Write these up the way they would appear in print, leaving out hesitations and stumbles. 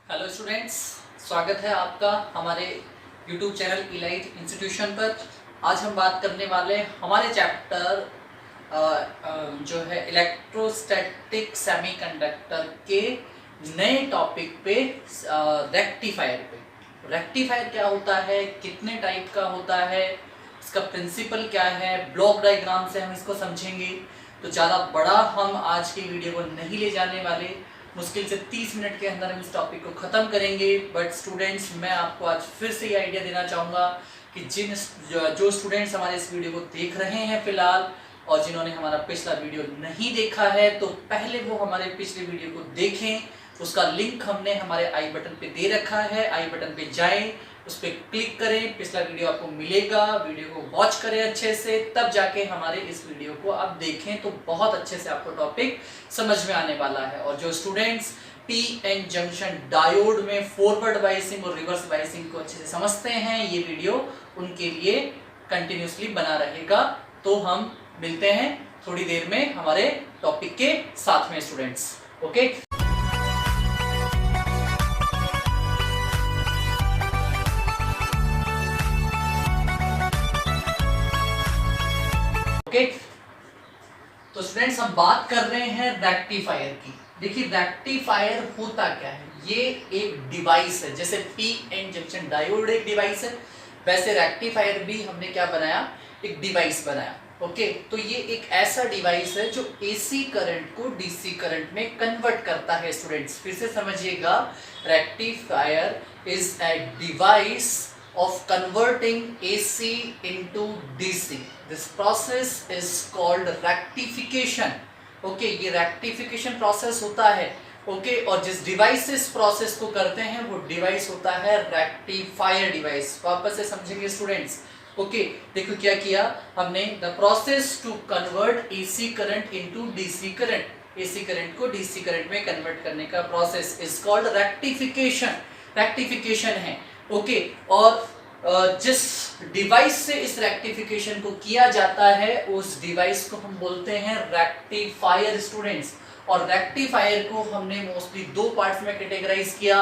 Hello students, स्वागत है आपका हमारे यूट्यूब चैनल इलाइट इंस्टीट्यूशन पर। आज हम बात करने वाले हमारे चैप्टर जो है इलेक्ट्रोस्टैटिक सेमीकंडक्टर के नए टॉपिक पे, रेक्टिफायर पे। रेक्टिफायर क्या होता है, कितने टाइप का होता है, इसका प्रिंसिपल क्या है, ब्लॉक डायग्राम से हम इसको समझेंगे। तो ज़्यादा बड़ा हम आज की वीडियो को नहीं ले जाने वाले, मुश्किल से 30 मिनट के अंदर हम इस टॉपिक को ख़त्म करेंगे। बट स्टूडेंट्स, मैं आपको आज फिर से ये आइडिया देना चाहूँगा कि जो स्टूडेंट्स हमारे इस वीडियो को देख रहे हैं फ़िलहाल, और जिन्होंने हमारा पिछला वीडियो नहीं देखा है, तो पहले वो हमारे पिछले वीडियो को देखें। उसका लिंक हमने हमारे आई बटन पे दे रखा है, आई बटन पे जाएं, उस पर क्लिक करें, पिछला वीडियो आपको मिलेगा, वीडियो को वॉच करें अच्छे से, तब जाके हमारे इस वीडियो को आप देखें तो बहुत अच्छे से आपको टॉपिक समझ में आने वाला है। और जो स्टूडेंट्स पीएन जंक्शन डायोड में फॉरवर्ड बायसिंग और रिवर्स बायसिंग को अच्छे से समझते हैं, ये वीडियो उनके लिए कंटिन्यूसली बना रहेगा। तो हम मिलते हैं थोड़ी देर में हमारे टॉपिक के साथ में स्टूडेंट्स। ओके, तो स्टूडेंट्स हम बात कर रहे हैं रेक्टिफायर की। देखिए, रेक्टिफायर होता क्या है, ये एक डिवाइस है। जैसे पीएन जंक्शन डायोड एक डिवाइस है, वैसे रेक्टिफायर भी हमने क्या बनाया, एक डिवाइस बनाया। ओके, तो ये एक ऐसा डिवाइस है जो एसी करंट को डीसी करंट में कन्वर्ट करता है। स्टूडेंट्स फिर से समझिएगा, rectifier is a device of converting AC into DC. This process is called rectification. Okay, ये rectification process होता है। Okay, और जिस डिवाइस से इस प्रोसेस को करते हैं वो डिवाइस होता है रेक्टिफायर डिवाइस। वापस से समझेंगे स्टूडेंट्स। ओके, देखो क्या किया हमने, the process to convert AC current into DC current, AC current को DC करंट में कन्वर्ट करने का process is called rectification. Rectification है। ओके, और जिस डिवाइस से इस रेक्टिफिकेशन को किया जाता है उस डिवाइस को हम बोलते हैं रेक्टिफायर स्टूडेंट्स। और रेक्टिफायर को हमने मोस्टली दो पार्ट्स में कैटेगराइज किया,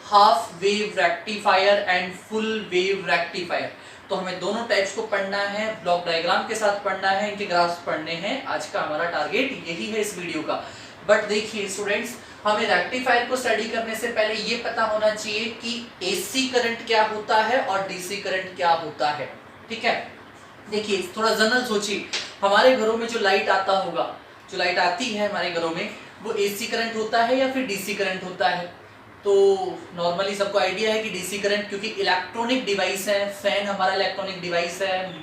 half wave rectifier and full wave rectifier. तो हमें दोनों टाइप्स को पढ़ना है, ब्लॉक डायग्राम के साथ पढ़ना है, इनके ग्राफ्स पढ़ने हैं। आज का हमारा टारगेट यही है इस वीडियो का। बट देखिए स्टूडेंट्स, हमें रेक्टिफायर को स्टडी करने से पहले ये पता होना चाहिए कि एसी करंट क्या होता है और डीसी करंट क्या होता है। ठीक है, देखिए थोड़ा जनरल सोचिए, हमारे घरों में जो लाइट आता होगा, जो लाइट आती है हमारे घरों में, वो एसी करंट होता है या फिर डीसी करंट होता है। तो नॉर्मली सबको आइडिया है कि डीसी करंट, क्योंकि इलेक्ट्रॉनिक डिवाइस है, फैन हमारा इलेक्ट्रॉनिक डिवाइस है,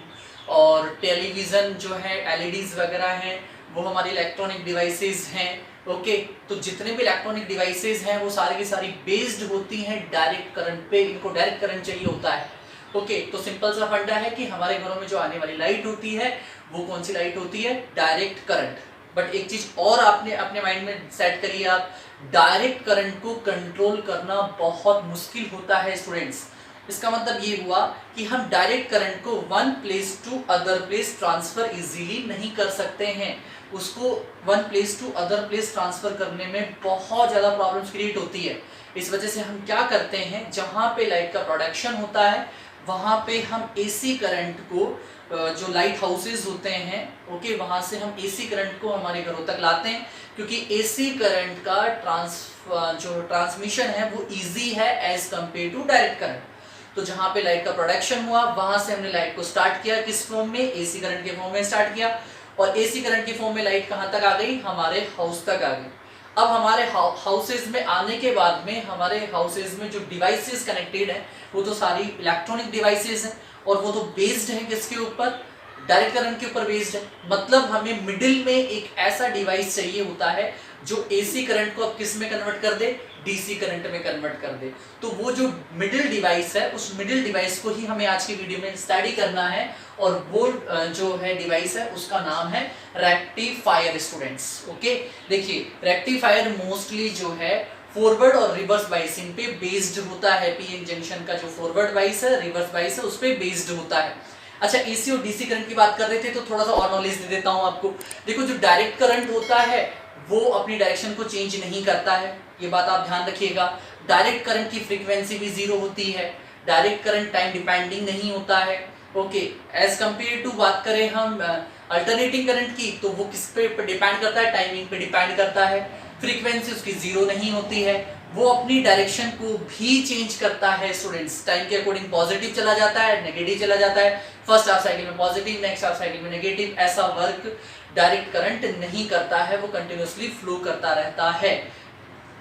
और टेलीविज़न जो है, एलईडीज वगैरह हैं, वो हमारी इलेक्ट्रॉनिक डिवाइसेस हैं। ओके, तो जितने भी इलेक्ट्रॉनिक डिवाइसेस हैं वो सारी की सारी बेस्ड होती हैं डायरेक्ट करंट पे, इनको डायरेक्ट करंट चाहिए होता है। ओके, तो सिंपल सा फंडा है कि हमारे घरों में जो आने वाली लाइट होती है वो कौन सी लाइट होती है, डायरेक्ट करंट। बट एक चीज और आपने अपने माइंड में सेट करिए, आप डायरेक्ट करंट को कंट्रोल करना बहुत मुश्किल होता है स्टूडेंट्स। इसका मतलब ये हुआ कि हम डायरेक्ट करंट को one place to other place transfer easily नहीं कर सकते हैं। उसको one place to other place transfer करने में बहुत ज़्यादा प्रॉब्लम्स क्रिएट होती है। इस वजह से हम क्या करते हैं, जहाँ पे लाइट का प्रोडक्शन होता है वहाँ पे हम एसी करंट को, जो लाइट हाउसेज होते हैं, ओके, वहाँ से हम एसी करंट को हमारे घरों तक लाते हैं, क्योंकि एसी करंट का जो ट्रांसमिशन है वो ईजी है as compare to direct current. तो जहाँ पे लाइट का प्रोडक्शन हुआ वहाँ से हमने लाइट को स्टार्ट किया, किस फॉर्म में, एसी करंट के फॉर्म में स्टार्ट किया, और एसी करंट की फॉर्म में लाइट कहाँ तक आ गई, हमारे हाउस तक आ गई। अब हमारे हाउसेज में आने के बाद में हमारे हाउसेज में जो डिवाइसेस कनेक्टेड हैं वो तो सारी इलेक्ट्रॉनिक डिवाइसेस हैं, और वो तो बेस्ड है किसके ऊपर, डायरेक्ट करंट के ऊपर बेस्ड है। मतलब हमें मिडिल में एक ऐसा डिवाइस चाहिए होता है जो एसी करंट को अब किस में कन्वर्ट कर दे, डीसी करंट में कन्वर्ट कर दे। तो वो जो मिडिल डिवाइस है, उस मिडिल डिवाइस को ही हमें आज की वीडियो में स्टडी करना है, और वो जो है डिवाइस है उसका नाम है रेक्टिफायर स्टूडेंट्स। ओके, देखिए रेक्टिफायर मोस्टली जो है फॉरवर्ड और रिवर्स बाइसिंग पे बेस्ड होता है। पीएन जंक्शन का जो फॉरवर्ड बाइस है, रिवर्स बाइस है, उस पे बेस्ड होता है। अच्छा, एसी और डीसी करंट की बात कर रहे थे तो थोड़ा सा और नॉलेज दे देता हूं आपको। देखो, जो डायरेक्ट करंट होता है वो अपनी डायरेक्शन को चेंज नहीं करता है, ये बात आप ध्यान रखिएगा। डायरेक्ट करंट की फ्रीक्वेंसी भी 0 होती है, डायरेक्ट करंट टाइम डिपेंडिंग नहीं होता है। ओके, एज कंपेयर टू बात करें हम अल्टरनेटिंग करंट की, तो वो किस पे डिपेंड करता है, टाइमिंग पे डिपेंड करता है। फ्रीक्वेंसी उसकी 0 नहीं होती है, वो अपनी डायरेक्शन को भी चेंज करता है स्टूडेंट्स, टाइम के अकॉर्डिंग पॉजिटिव चला जाता है, नेगेटिव चला जाता है, फर्स्ट हाफ साइकिल में पॉजिटिव, नेक्स्ट हाफ साइकिल में नेगेटिव। ऐसा वर्क डायरेक्ट करंट नहीं करता है, वो कंटिन्यूअसली फ्लो करता रहता है,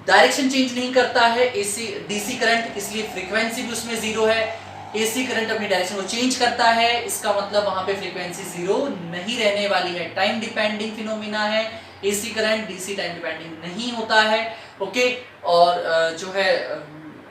डायरेक्शन चेंज नहीं करता है। एसी डीसी करंट, इसलिए फ्रीक्वेंसी भी उसमें 0 है। एसी करंट अपनी डायरेक्शन को चेंज करता है, इसका मतलब वहां पे फ्रीक्वेंसी 0 नहीं रहने वाली है, टाइम डिपेंडिंग फिनोमिना है। AC current DC time depending नहीं होता है। ओके, और जो है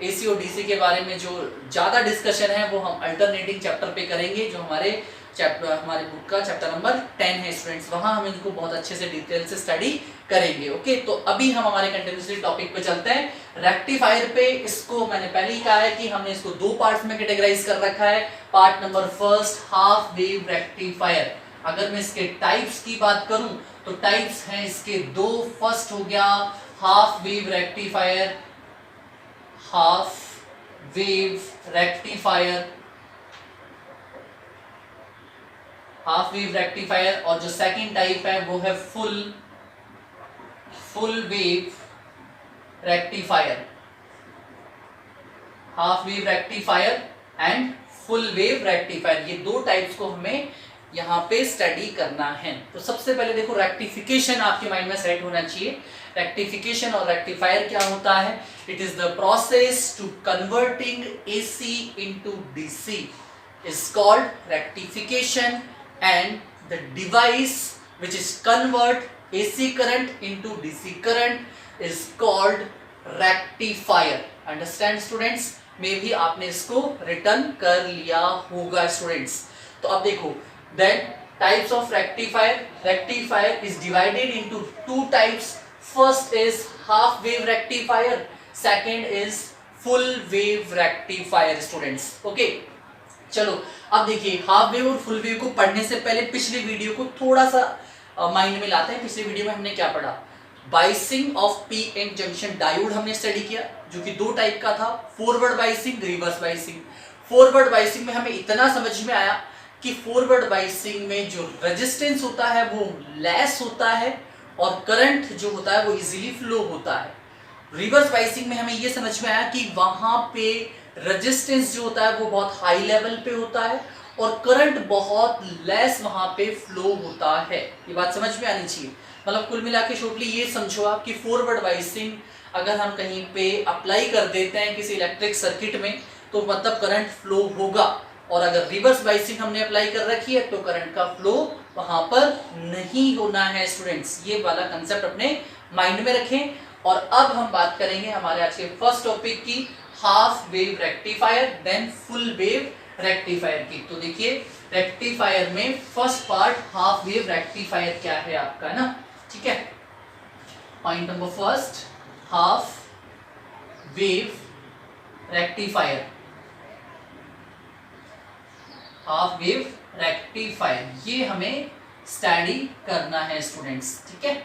एसी और डीसी के बारे में जो ज्यादा डिस्कशन है वो हम अल्टरनेटिंग चैप्टर पे करेंगे, जो हमारे बुक का चैप्टर नंबर 10 है स्टूडेंट्स, वहां हम इनको बहुत अच्छे से डिटेल से स्टडी करेंगे। ओके, तो अभी हम हमारे कंटिन्यूअसली टॉपिक पे चलते हैं, रेक्टिफायर पे। इसको मैंने पहले ही कहा है कि हमने इसको 2 पार्ट्स में कैटेगराइज कर रखा है। Part number first, half wave rectifier. अगर मैं इसके टाइप्स की बात करूं तो टाइप्स हैं इसके 2। फर्स्ट हो गया half wave rectifier, half wave rectifier, half wave rectifier. और जो सेकंड टाइप है वो है full wave rectifier, half wave rectifier and full wave rectifier. ये 2 टाइप्स को हमें यहाँ पे स्टडी करना है। तो सबसे पहले देखो, रेक्टिफिकेशन आपके माइंड में सेट होना चाहिए। रेक्टिफिकेशन और रेक्टिफायर क्या होता है? It is the process to converting AC into DC is called rectification, and the device which is convert AC current into DC current is called rectifier. Understand students? मे भी आपने इसको return कर लिया होगा स्टूडेंट्स। तो अब देखो, then types of rectifier is divided into 2 types. First is half wave rectifier, second is full wave rectifier students. Okay, चलो अब देखिए, हाफ वेव और फुल वेव को पढ़ने से पहले पिछले वीडियो को थोड़ा सा माइंड में लाते हैं। पिछले वीडियो में हमने क्या पढ़ा? Biasing of P N junction diode हमने स्टडी किया, जो कि 2 टाइप का था, forward biasing, reverse biasing. Forward biasing में हमें इतना समझ में आया कि फॉरवर्ड बाइसिंग में जो रेजिस्टेंस होता है वो लेस होता है और करंट जो होता है वो इजीली फ्लो होता है। रिवर्स बाइसिंग में हमें ये समझ में आया कि वहां पे रेजिस्टेंस जो होता है वो बहुत हाई लेवल पे होता है और करंट बहुत लेस वहां पे फ्लो होता है। ये बात समझ में आनी चाहिए। मतलब कुल मिला के शॉर्टली ये समझो आप कि फॉरवर्ड बाइसिंग अगर हम कहीं पे अप्लाई कर देते हैं किसी इलेक्ट्रिक सर्किट में तो मतलब करंट फ्लो होगा, और अगर रिवर्स बाइसिंग हमने अप्लाई कर रखी है तो करंट का फ्लो वहां पर नहीं होना है स्टूडेंट्स। ये वाला कंसेप्ट अपने माइंड में रखें। और अब हम बात करेंगे हमारे आज के फर्स्ट टॉपिक की, half wave rectifier then full wave rectifier की। तो देखिए, रेक्टिफायर में first part half wave rectifier क्या है आपका, है ना? ठीक है, point number first, half wave rectifier, half wave rectifier, ये हमें स्टडी करना है स्टूडेंट्स। ठीक है,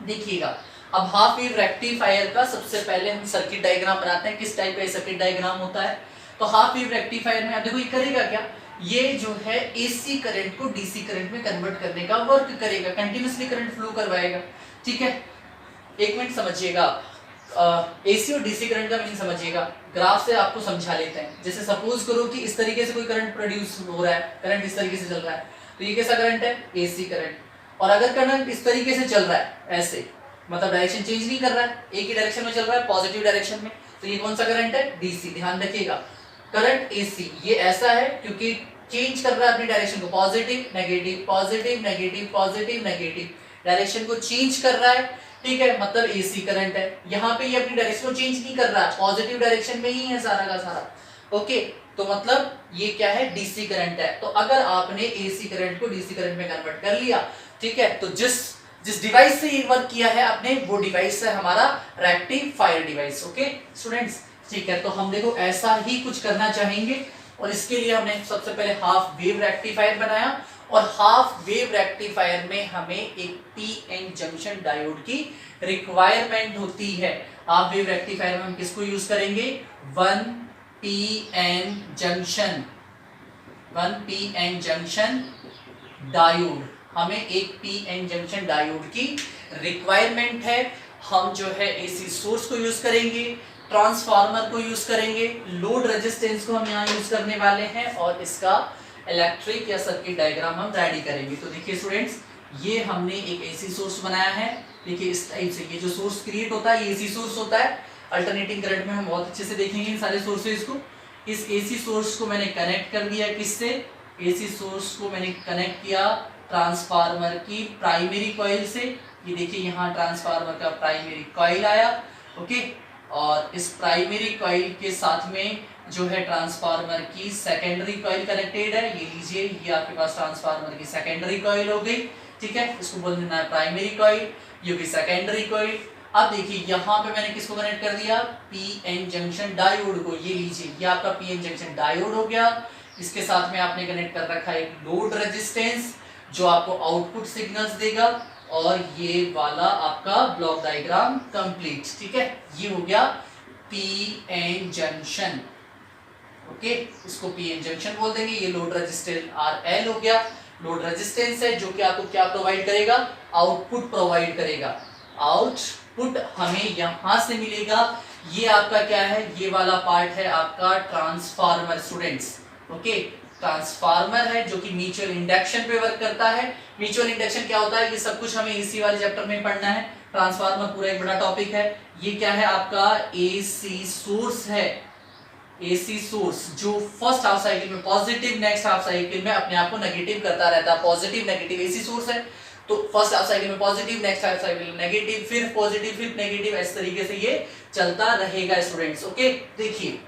देखिएगा, अब हाफ वेव रेक्टिफायर का सबसे पहले हम सर्किट डायग्राम बनाते हैं। किस टाइप का सर्किट डायग्राम होता है? तो हाफ वेव रेक्टिफायर में आप देखो, ये करेगा क्या? ये जो है AC करंट को DC करंट में कन्वर्ट करने का वर्क करेगा, कंटिन्यूअसली करंट फ्लो करवाएगा। ठीक है, एक मिनट समझिएगा, AC और DC करंट का मीनिंग समझिएगा। ग्राफ से आपको समझा लेते हैं। जैसे सपोज करो कि इस तरीके से कोई करंट प्रोड्यूस हो रहा है, करंट इस तरीके से चल रहा है, तो ये कैसा करंट है? AC current. और अगर करंट इस तरीके से चल रहा है, ऐसे, मतलब डायरेक्शन चेंज नहीं कर रहा है, एक ही डायरेक्शन में चल रहा है, पॉजिटिव डायरेक्शन में, तो ये कौन सा करंट है? DC। ध्यान रखिएगा, करंट AC ये ऐसा है क्योंकि चेंज कर रहा है अपनी डायरेक्शन को, positive negative positive negative positive negative, direction को चेंज कर रहा है। ठीक है, मतलब AC करंट है। यहाँ पे ये अपनी डायरेक्शन को चेंज नहीं कर रहा है, पॉजिटिव डायरेक्शन में ही है सारा का सारा। ओके, तो मतलब ये क्या है? DC करंट है। तो अगर आपने AC करंट को DC करंट में कन्वर्ट कर लिया, ठीक है, तो जिस डिवाइस से ये वर्क किया है आपने, वो डिवाइस है हमारा रेक्टिफायर डिवाइस। ओके स्टूडेंट्स, ठीक है, तो हम देखो ऐसा ही कुछ करना चाहेंगे और इसके लिए हमने सबसे पहले हाफ वेव रेक्टिफायर बनाया और हाफ वेव रेक्टिफायर में हमें एक पीएन जंक्शन डायोड की रिक्वायरमेंट होती है। हाफ वेव रेक्टिफायर में हम किसको यूज करेंगे? 1 पीएन जंक्शन डायोड। हमें एक पीएन जंक्शन डायोड की रिक्वायरमेंट है। हम जो है एसी सोर्स को यूज करेंगे, ट्रांसफार्मर को यूज करेंगे, लोड रेजिस्टेंस को हम यहाँ यूज करने वाले हैं और इसका इलेक्ट्रिक या सर्किट डायग्राम हम रेडी करेंगे। तो देखिए स्टूडेंट्स, ये हमने एक एसी सोर्स बनाया है। देखिए इस टाइप से ये जो सोर्स क्रिएट होता है ये एसी सोर्स होता है। अल्टरनेटिंग करंट में हम बहुत अच्छे से देखेंगे इन सारे सोर्सेज को। इस एसी सोर्स को मैंने कनेक्ट कर दिया किससे? एसी सोर्स को मैंने कनेक्ट किया ट्रांसफार्मर की प्राइमरी कॉइल से। ये देखिए यहाँ ट्रांसफार्मर का प्राइमरी कॉइल आया, ओके। और इस प्राइमरी कॉइल के साथ में जो है ट्रांसफार्मर की सेकेंडरी कॉइल कनेक्टेड है। ये लीजिए, ये आपके पास ट्रांसफार्मर की सेकेंडरी कॉइल हो गई, ठीक है। इसको बोल देना है प्राइमरी कॉइल, ये भी सेकेंडरी कॉइल। अब देखिए यहाँ पे मैंने किसको कनेक्ट कर दिया? पीएन जंक्शन डायोड को। ये लीजिए, ये आपका पीएन जंक्शन डायोड हो गया। इसके साथ में आपने कनेक्ट कर रखा है एक लोड रेजिस्टेंस जो आपको आउटपुट सिग्नल्स देगा। और ये वाला आपका ब्लॉक डायग्राम कंप्लीट, ठीक है। ये हो गया पीएन जंक्शन, ओके। इसको पीएन जंक्शन बोल देंगे। ये लोड रेजिस्टेंस आरएल हो गया। लोड रेजिस्टेंस है जो कि आपको क्या प्रोवाइड करेगा? आउटपुट प्रोवाइड करेगा। आउटपुट हमें यहां से मिलेगा। ये आपका क्या है? ये वाला पार्ट है आपका ट्रांसफार्मर स्टूडेंट्स, ओके। ट्रांसफार्मर है जो कि म्यूचुअल इंडक्शन पे वर्क करता है। म्यूचुअल इंडक्शन क्या होता है? ये सब कुछ हमें इसी वाले चैप्टर में पढ़ना है। ट्रांसफार्मर पूरा एक बड़ा टॉपिक है। ये क्या है? आपका एसी सोर्स है। एसी सोर्स जो फर्स्ट हाफ साइकिल में पॉजिटिव, नेक्स्ट हाफ साइकिल में अपने आप को नेगेटिव करता रहता है। पॉजिटिव नेगेटिव एसी सोर्स है। तो फर्स्ट हाफ साइकिल में पॉजिटिव, नेक्स्ट हाफ साइकिल में नेगेटिव, फिर पॉजिटिव, फिर नेगेटिव, इस तरीके से ये चलता रहेगा स्टूडेंट्स, ओके। देखिए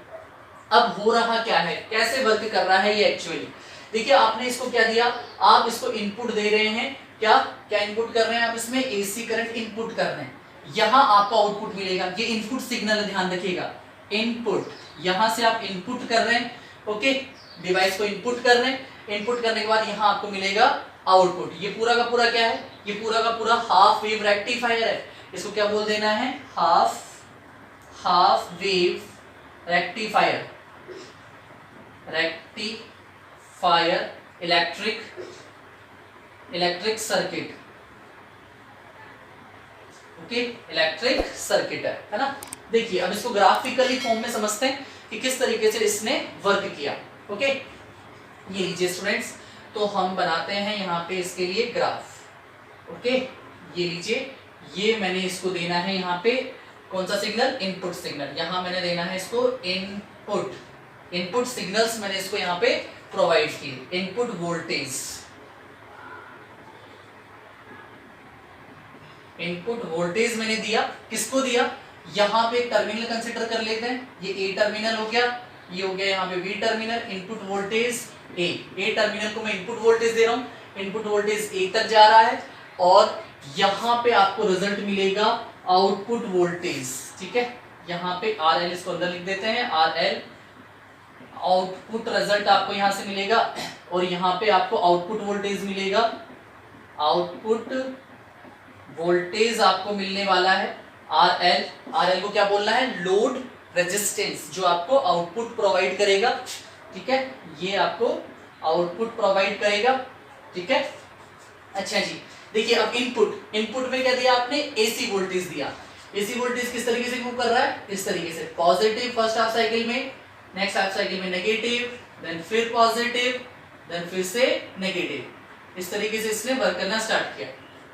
अब हो रहा क्या है, कैसे वर्क कर रहा है ये एक्चुअली। देखिए आपने इसको क्या दिया? आप इसको इनपुट दे रहे हैं। क्या क्या इनपुट कर रहे हैं आप? इसमें एसी करंट इनपुट कर रहे हैं। यहां आपको आउटपुट मिलेगा। ये इनपुट सिग्नल, ध्यान रखिएगा, इनपुट। यहां से आप इनपुट कर रहे हैं, ओके। डिवाइस को इनपुट कर रहे हैं। इनपुट करने के बाद यहां आपको मिलेगा आउटपुट। ये पूरा का पूरा क्या है? ये पूरा का पूरा हाफ वेव रेक्टिफायर है। इसको क्या बोल देना है? Half wave rectifier. Electric circuit, okay. Electric circuit है ना। देखिए अब इसको ग्राफिकली फॉर्म में समझते हैं कि किस तरीके से इसने वर्क किया, ओके। ये लीजिए स्टूडेंट्स, तो हम बनाते हैं यहाँ पे इसके लिए ग्राफ, ओके। ये लीजिए, ये मैंने इसको देना है यहाँ पे कौन सा सिग्नल? Input signal. यहाँ मैंने देना है इसको इनपुट सिग्नल्स मैंने इसको यहाँ पे प्रोवाइड किए। इनपुट वोल्टेज, मैंने दिया। किसको दिया? यहाँ पे टर्मिनल कंसीडर कर लेते हैं। ये ए टर्मिनल हो गया, ये हो गया यहाँ पे बी टर्मिनल। इनपुट वोल्टेज ए टर्मिनल को मैं इनपुट वोल्टेज दे रहा हूँ। इनपुट वोल्टेज ए तक जा रहा है और यहाँ पे आपको रिजल्ट मिलेगा आउटपुट वोल्टेज, ठीक है। यहाँ पे आर एल, इसको अंदर लिख देते हैं, आर एल। आउटपुट रिजल्ट आपको यहां से मिलेगा और यहाँ पे आपको आउटपुट वोल्टेज मिलेगा। आउटपुट वोल्टेज आपको मिलने वाला है आर एल को क्या बोलना है? लोड रेजिस्टेंस, जो आपको आउटपुट प्रोवाइड करेगा, ठीक है। ये आपको आउटपुट प्रोवाइड करेगा, ठीक है। अच्छा जी, देखिए अब इनपुट में क्या दिया आपने? एसी वोल्टेज दिया। एसी वोल्टेज किस तरीके से मूव कर रहा है? इस तरीके से, पॉजिटिव फर्स्ट हाफ साइकिल में, नेक्स्ट हाफ साइकिल में नेगेटिव, देन फिर पॉजिटिव, देन फिर से नेगेटिव। इस तरीके से इसने वर्क करना स्टार्ट किया,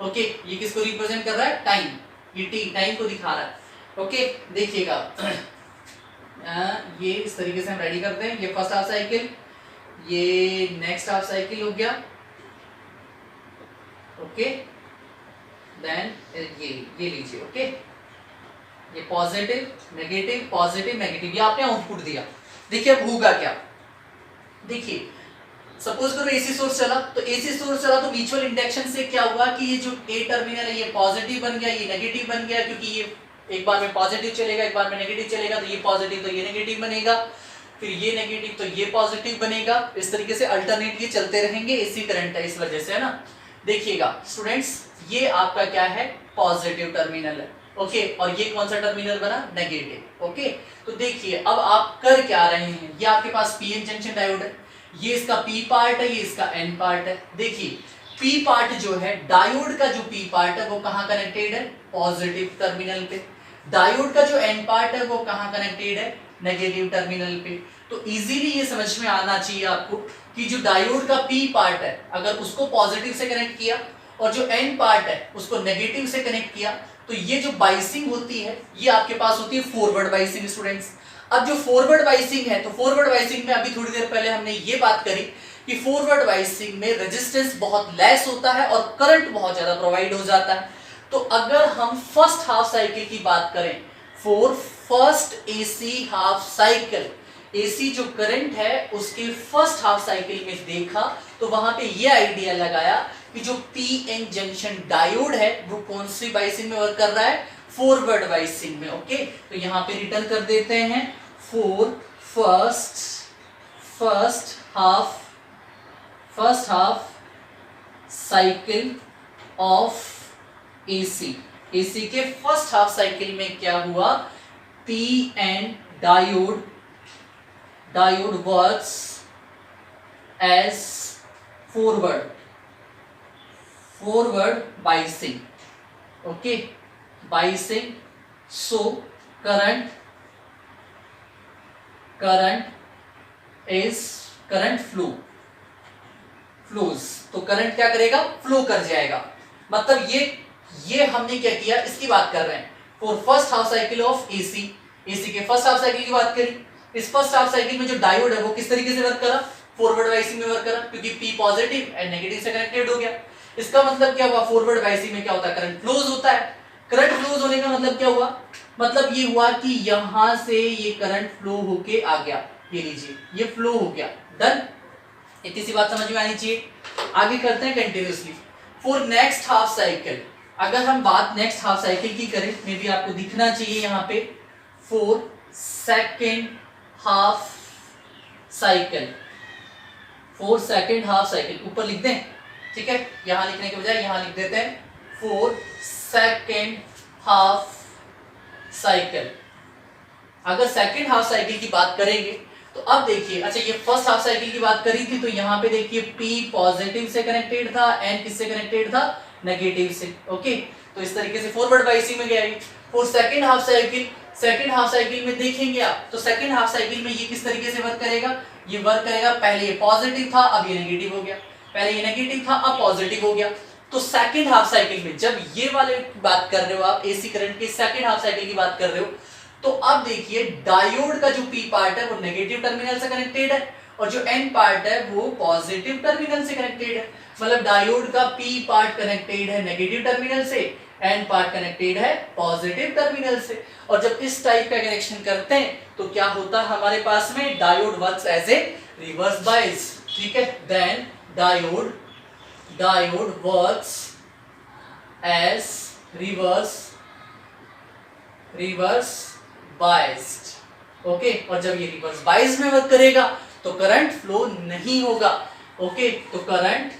ओके। ये किसको रिप्रेजेंट कर रहा है? टाइम। ये टी टाइम को दिखा रहा है, ओके। देखिएगा ये इस तरीके से हम रेडी करते हैं। ये फर्स्ट हाफ साइकिल, ये नेक्स्ट हाफ साइकिल हो गया, ओके। देन ये लीजिए, ओके। ये पॉजिटिव नेगेटिव, पॉजिटिव नेगेटिव, ये आपने आउटपुट दिया। देखिए अब होगा क्या? देखिए सपोज करो एसी सोर्स चला, तो एसी सोर्स चला तो म्यूचुअल इंडक्शन से क्या हुआ कि ये जो ए टर्मिनल है ये पॉजिटिव बन गया, ये नेगेटिव बन गया, क्योंकि ये एक बार में पॉजिटिव चलेगा, एक बार में नेगेटिव चलेगा, तो ये पॉजिटिव तो ये नेगेटिव बनेगा। फिर ये नेगेटिव तो ये पॉजिटिव बनेगा। इस तरीके से अल्टरनेट ये चलते रहेंगे, इसी करंट है इस वजह से, है ना। देखिएगा स्टूडेंट्स, ये आपका क्या है, पॉजिटिव टर्मिनल है, ओके, और ये कौन सा टर्मिनल बना, नेगेटिव, ओके। तो देखिए अब आप कर क्या रहे हैं, ये आपके पास पीएन जंक्शन डायोड है, ये इसका पी पार्ट है, ये इसका एन पार्ट है। देखिए पी पार्ट जो है, डायोड का जो पी पार्ट है वो कहाँ कनेक्टेड है, पॉजिटिव टर्मिनल पे। डायोड का जो एन पार्ट है वो कहाँ कनेक्टेड है, नेगेटिव टर्मिनल पे। तो इजीली ये समझ में आना चाहिए आपको कि जो डायोड का पी पार्ट है अगर उसको पॉजिटिव से कनेक्ट किया और जो एन पार्ट है उसको नेगेटिव से कनेक्ट किया, तो ये जो बाइसिंग होती है ये आपके पास होती है फॉरवर्ड बाइसिंग स्टूडेंट्स। अब जो फॉरवर्ड बाइसिंग है, तो फॉरवर्ड बाइसिंग में अभी थोड़ी देर पहले हमने ये बात करी कि फॉरवर्ड बाइसिंग में रेजिस्टेंस बहुत लेस होता है और करंट बहुत ज्यादा प्रोवाइड हो जाता है। तो अगर हम फर्स्ट हाफ साइकिल की बात करें, for first AC half cycle, AC जो करंट है उसके फर्स्ट हाफ साइकिल में देखा तो वहां पे ये आइडिया लगाया कि जो पीएन जंक्शन डायोड है वो कौन सी बाइसिंग में वर्क कर रहा है, फॉरवर्ड बाइसिंग में, ओके। तो यहां पे रिटर्न कर देते हैं, for first half cycle of AC, AC के फर्स्ट हाफ साइकिल में क्या हुआ, PN diode works as forward biasing, okay, biasing. So current flows, तो करंट क्या करेगा, फ्लो कर जाएगा। मतलब ये हमने क्या किया, इसकी बात कर रहे हैं for first half cycle of AC, AC के फर्स्ट हाफ साइकिल की बात करी। इस फर्स्ट हाफ साइकिल में जो डायोड है वो किस तरीके से वर्क करा, फॉरवर्ड बाइसिंग में वर्क करा, क्योंकि पी पॉजिटिव एंड नेगेटिव से कनेक्टेड हो गया। इसका मतलब क्या हुआ, फॉरवर्ड बाइसिंग में क्या होता है, करंट फ्लोज होता है। करंट फ्लोज होने का मतलब क्या हुआ, मतलब ये हुआ कि यहां से ये करंट फ्लो होके आ गया, ये लीजिए ये फ्लो हो गया, डन। इतनी सी बात समझ में आनी चाहिए। आगे करते हैं continuously for next half cycle. अगर हम बात नेक्स्ट हाफ साइकिल की करें, मे भी आपको दिखना चाहिए यहाँ पे, for second half cycle, for second half cycle, ऊपर लिख दें, ठीक है, यहां लिखने के बजाय यहां लिख देते हैं, फॉर सेकेंड हाफ साइकिल। अगर सेकेंड हाफ साइकिल की बात करेंगे तो अब देखिए, अच्छा ये फर्स्ट हाफ साइकिल की बात करी थी तो यहाँ पे देखिए P पॉजिटिव से कनेक्टेड था, N किससे कनेक्टेड था, नेगेटिव से, ओके। तो इस तरीके से फॉरवर्ड बाइसिंग में गया। फॉर सेकेंड हाफ साइकिल में देखेंगे आप, तो सेकेंड हाफ साइकिल में ये किस तरीके से वर्क करेगा, ये वर्क करेगा, पहले ये पॉजिटिव था अब ये नेगेटिव हो गया, पहले ये नेगेटिव था अब पॉजिटिव हो गया। तो सेकेंड हाफ साइकिल में जब ये वाले बात कर रहे हो आप, एसी करंट के सेकेंड हाफ साइकिल की बात कर रहे हो, तो अब देखिए डायोड का जो पी पार्ट है वो नेगेटिव टर्मिनल से कनेक्टेड है और जो एन पार्ट है वो पॉजिटिव टर्मिनल से कनेक्टेड है। मतलब डायोड का पी पार्ट कनेक्टेड है नेगेटिव टर्मिनल से, एन पार्ट कनेक्टेड है पॉजिटिव टर्मिनल से। और जब इस टाइप का कनेक्शन करते हैं तो क्या होता है हमारे पास में, diode works as a reverse bias, ठीक है। Then diode works as reverse biased, okay. और जब ये रिवर्स बायस में वर्क करेगा तो करंट फ्लो नहीं होगा, ओके। तो करंट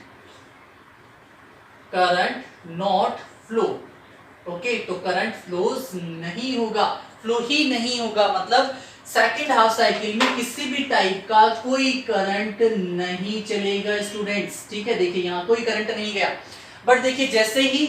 नॉट फ्लो, ओके। तो करंट फ्लोज नहीं होगा, फ्लो ही नहीं होगा। मतलब सेकेंड हाफ साइकिल में किसी भी टाइप का कोई करंट नहीं चलेगा स्टूडेंट्स, ठीक है। देखिए यहाँ कोई करंट नहीं गया, बट देखिए जैसे ही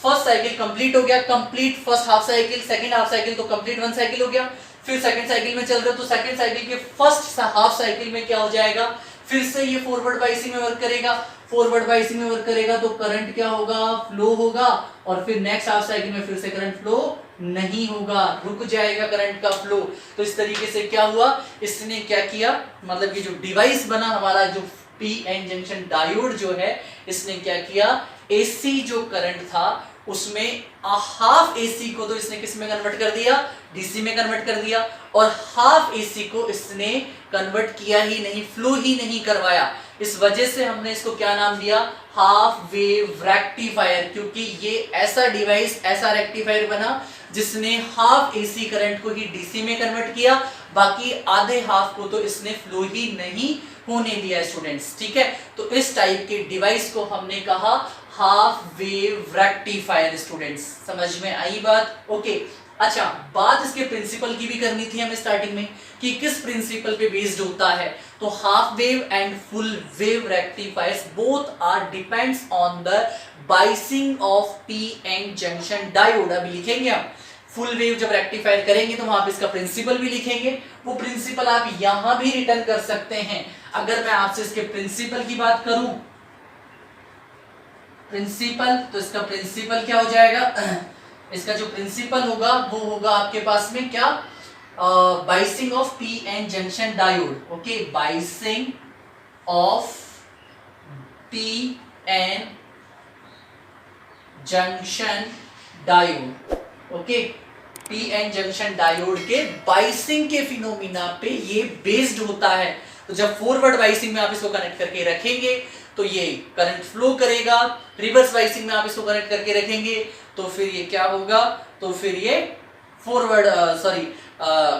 फर्स्ट साइकिल कंप्लीट हो गया, complete first half cycle, second half cycle तो कंप्लीट वन साइकिल हो गया, फिर सेकंड साइकिल में चल रहे हो तो सेकंड साइकिल के फर्स्ट हाफ साइकिल में क्या हो जाएगा, फिर से ये फॉरवर्ड बायसिंग में वर्क करेगा। फॉरवर्ड बायसिंग में वर्क करेगा तो करंट क्या होगा, फ्लो होगा, और फिर नेक्स्ट हाफ साइकिल में फिर से करंट फ्लो नहीं होगा, रुक जाएगा करंट का फ्लो। तो इस तरीके से क्या हुआ, इसने क्या किया, मतलब ये जो डिवाइस बना हमारा, जो पीएन जंक्शन डायोड जो है, इसने क्या किया, एसी जो करंट था उसमें हाफ एसी को तो इसने किस में कन्वर्ट कर दिया, डीसी में कन्वर्ट कर दिया, और हाफ एसी को इसने कन्वर्ट किया ही नहीं, फ्लो ही नहीं करवाया। इस वजह से हमने इसको क्या नाम दिया, हाफ वेव रेक्टिफायर, क्योंकि ये ऐसा डिवाइस, ऐसा रेक्टिफायर बना जिसने हाफ एसी करंट को ही डीसी में कन्वर्ट किया, बाकी आधे हाफ को तो इसने फ्लो ही नहीं होने दिया स्टूडेंट्स, ठीक है। तो इस टाइप के डिवाइस को हमने कहा हाफ वेव रेक्टिफायर स्टूडेंट्स, समझ में आई बात? ओके। अच्छा, बात इसके प्रिंसिपल की भी करनी थी हमें स्टार्टिंग में कि किस प्रिंसिपल पे बेस्ड होता है। तो half wave and full wave rectifiers both are depends on the biasing of P N junction diode. अभी लिखेंगे हम फुल वेव जब रेक्टिफायर करेंगे तो वहां पे इसका प्रिंसिपल भी लिखेंगे, वो प्रिंसिपल आप यहां भी रिटर्न कर सकते हैं। अगर मैं आपसे इसके प्रिंसिपल की बात करूं, प्रिंसिपल, तो इसका प्रिंसिपल क्या हो जाएगा? इसका जो प्रिंसिपल होगा वो होगा आपके पास में क्या? Biasing of P N junction diode. Okay, biasing of P N junction diode. Okay, P N junction diode के बाइसिंग के फिनोमिना पे ये बेस्ड होता है। तो जब फॉरवर्ड बाइसिंग में आप इसको कनेक्ट करके रखेंगे तो ये करंट फ्लो करेगा, रिवर्स बाइसिंग में आप इसको कनेक्ट करके रखेंगे तो फिर ये क्या होगा? तो फिर ये फॉरवर्ड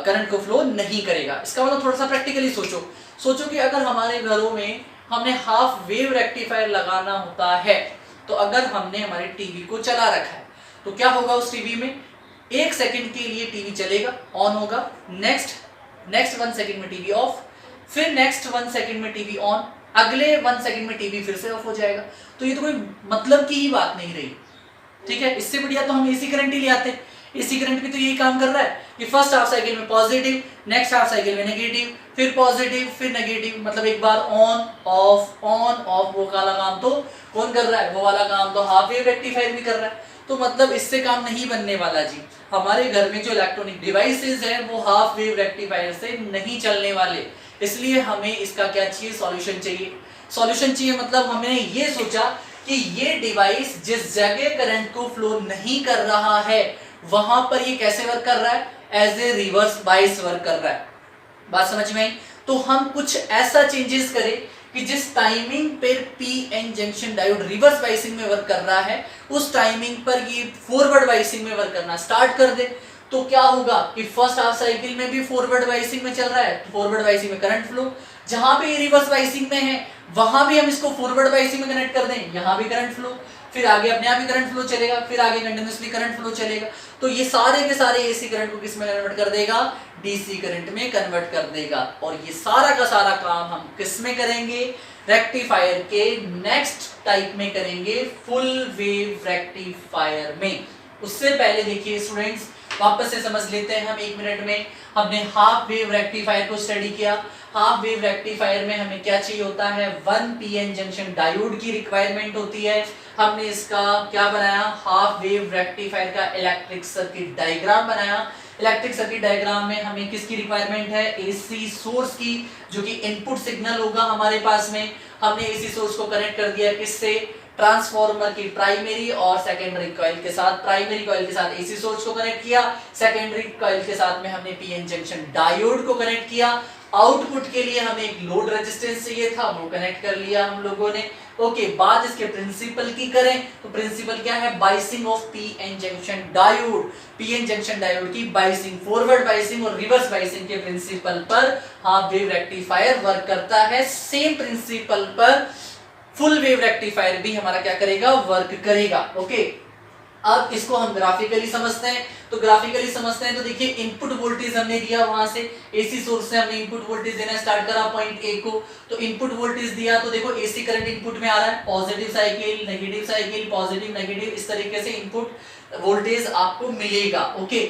करंट को फ्लो नहीं करेगा। इसका मतलब थोड़ा सा प्रैक्टिकली सोचो कि अगर हमारे घरों में हमने हाफ वेव रेक्टिफायर लगाना होता है, तो अगर हमने हमारे टीवी को चला रखा है तो क्या होगा? उस टीवी में 1 सेकंड के लिए टीवी चलेगा, ऑन होगा, नेक्स्ट 1 सेकंड में टीवी ऑफ, फिर नेक्स्ट 1 सेकंड में टीवी ऑन, अगले 1 सेकंड में टीवी फिर से ऑफ हो जाएगा। तो ये तो कोई मतलब की ही बात नहीं रही, ठीक है। इससे बढ़िया तो हम एसी करंट ही ले आते। एसी करंट भी तो यही काम कर रहा है कि फर्स्ट हाफ साइकिल में पॉजिटिव, नेक्स्ट हाफ साइकिल में नेगेटिव, फिर पॉजिटिव, फिर नेगेटिव, मतलब एक बार ऑन ऑफ, वो वाला काम तो कौन कर रहा है? वो वाला काम तो हाफ वेव रेक्टिफायर भी कर रहा है। तो मतलब इससे काम नहीं बनने वाला जी। हमारे घर में जो इलेक्ट्रॉनिक डिवाइसेस है वो हाफ वेव रेक्टिफायर से नहीं चलने वाले, इसलिए हमें इसका क्या चाहिए? सॉल्यूशन चाहिए। सॉल्यूशन चाहिए मतलब हमने ये सोचा कि ये डिवाइस जिस जगह करंट को फ्लो नहीं कर रहा है वहां पर ये कैसे वर्क कर रहा है? As a reverse bias work कर रहा है। बात समझ में आई? तो हम कुछ ऐसा चेंजेस करें कि जिस टाइमिंग पर P N junction diode reverse biasing में वर्क कर रहा है उस टाइमिंग पर ये फॉरवर्ड बाइसिंग में वर्क करना स्टार्ट कर दे। तो क्या होगा कि फर्स्ट हाफ साइकिल में भी फॉरवर्ड बाइसिंग में चल रहा है, तो फॉरवर्ड बाइसिंग में करंट फ्लो, जहां पे ये रिवर्स बाइसिंग में है वहां भी हम इसको फॉरवर्ड बाइसिंग में कनेक्ट कर दें, यहां भी करंट फ्लो, फिर आगे अपने आप ही करंट फ्लो चलेगा, फिर आगे कंटिन्यूअसली करंट फ्लो चलेगा। तो ये सारे के सारे एसी करंट को किस में कन्वर्ट कर देगा? डीसी करंट में कन्वर्ट कर देगा। और ये सारा का सारा काम हम किस में करेंगे? रेक्टिफायर के नेक्स्ट टाइप में करेंगे, फुल वेव रेक्टिफायर में। उससे पहले देखिए स्टूडेंट्स, वापस से समझ लेते हैं हम 1 मिनट में। हमने हाफ वेव रेक्टिफायर को स्टडी किया। हाफ वेव रेक्टिफायर में हमें क्या चाहिए होता है? 1 पीएन जंक्शन डायोड की रिक्वायरमेंट होती है। हमने इसका क्या बनाया? हाफ वेव रेक्टिफायर का इलेक्ट्रिक सर्किट डायग्राम बनाया। इलेक्ट्रिक सर्किट डायग्राम में हमें किसकी रिक्वायरमेंट है? एसी सोर्स की, जो कि इनपुट सिग्नल होगा हमारे पास में। हमने एसी सोर्स को कनेक्ट कर दिया किससे? ट्रांसफार्मर की प्राइमरी और सेकेंडरी कॉइल के साथ। प्राइमरी कॉइल के साथ एसी सोर्स को कनेक्ट किया, सेकेंडरी कॉइल के साथ में हमने पीएन जंक्शन डायोड को कनेक्ट किया। आउटपुट के लिए हमें एक लोड रेजिस्टेंस चाहिए था, वो कनेक्ट कर लिया हम लोगों ने। ओके, बात इसके प्रिंसिपल की करें तो प्रिंसिपल क्या है? Biasing of PN junction diode. PN junction diode की बाइसिंग, फॉरवर्ड बाइसिंग और रिवर्स बाइसिंग के प्रिंसिपल पर हाफ वेव रेक्टिफायर वर्क करता है। सेम प्रिंसिपल पर फुल वेव रेक्टिफायर भी हमारा क्या करेगा? वर्क करेगा। ओके, अब इसको हम ग्राफिकली समझते हैं। तो ग्राफिकली समझते हैं तो देखिए, इनपुट वोल्टेज हमने दिया, वहां से एसी सोर्स से हमने इनपुट वोल्टेज देना स्टार्ट करा पॉइंट ए को। तो इनपुट वोल्टेज दिया तो देखो एसी करंट इनपुट में आ रहा है, positive cycle, negative cycle, positive negative, इस तरीके से इनपुट वोल्टेज आपको मिलेगा। ओके,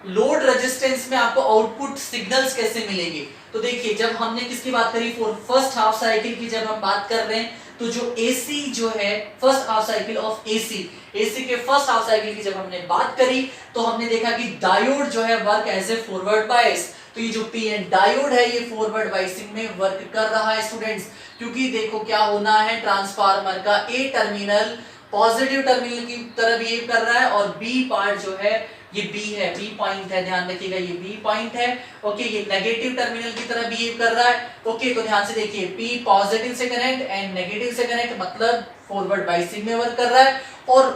लोड रेजिस्टेंस में आपको आउटपुट सिग्नल्स कैसे मिलेंगे? तो देखिए, जब हमने किसकी बात करी? फॉर फर्स्ट हाफ साइकिल की जब हम बात कर रहे हैं तो जो एसी जो है, first half cycle of AC के फर्स्ट हाफ साइकिल की जब हमने बात करी तो हमने देखा कि डायोड जो है work as a forward bias. तो ये जो पीएन डायोड है ये फॉरवर्ड बायसिंग में वर्क कर रहा है स्टूडेंट्स, क्योंकि देखो क्या होना है, ट्रांसफार्मर का ए टर्मिनल पॉजिटिव टर्मिनल की तरह बिहेव कर रहा है और बी पार्ट जो है ये बी है, बी पॉइंट है, ध्यान रखिएगा ये बी पॉइंट है। ओके, ये नेगेटिव टर्मिनल की तरह बिहेव कर रहा है। ओके, तो ध्यान से देखिए, पी पॉजिटिव से कनेक्ट एंड नेगेटिव से कनेक्ट, मतलब फॉरवर्ड बाइसिंग में वर्क कर रहा है। और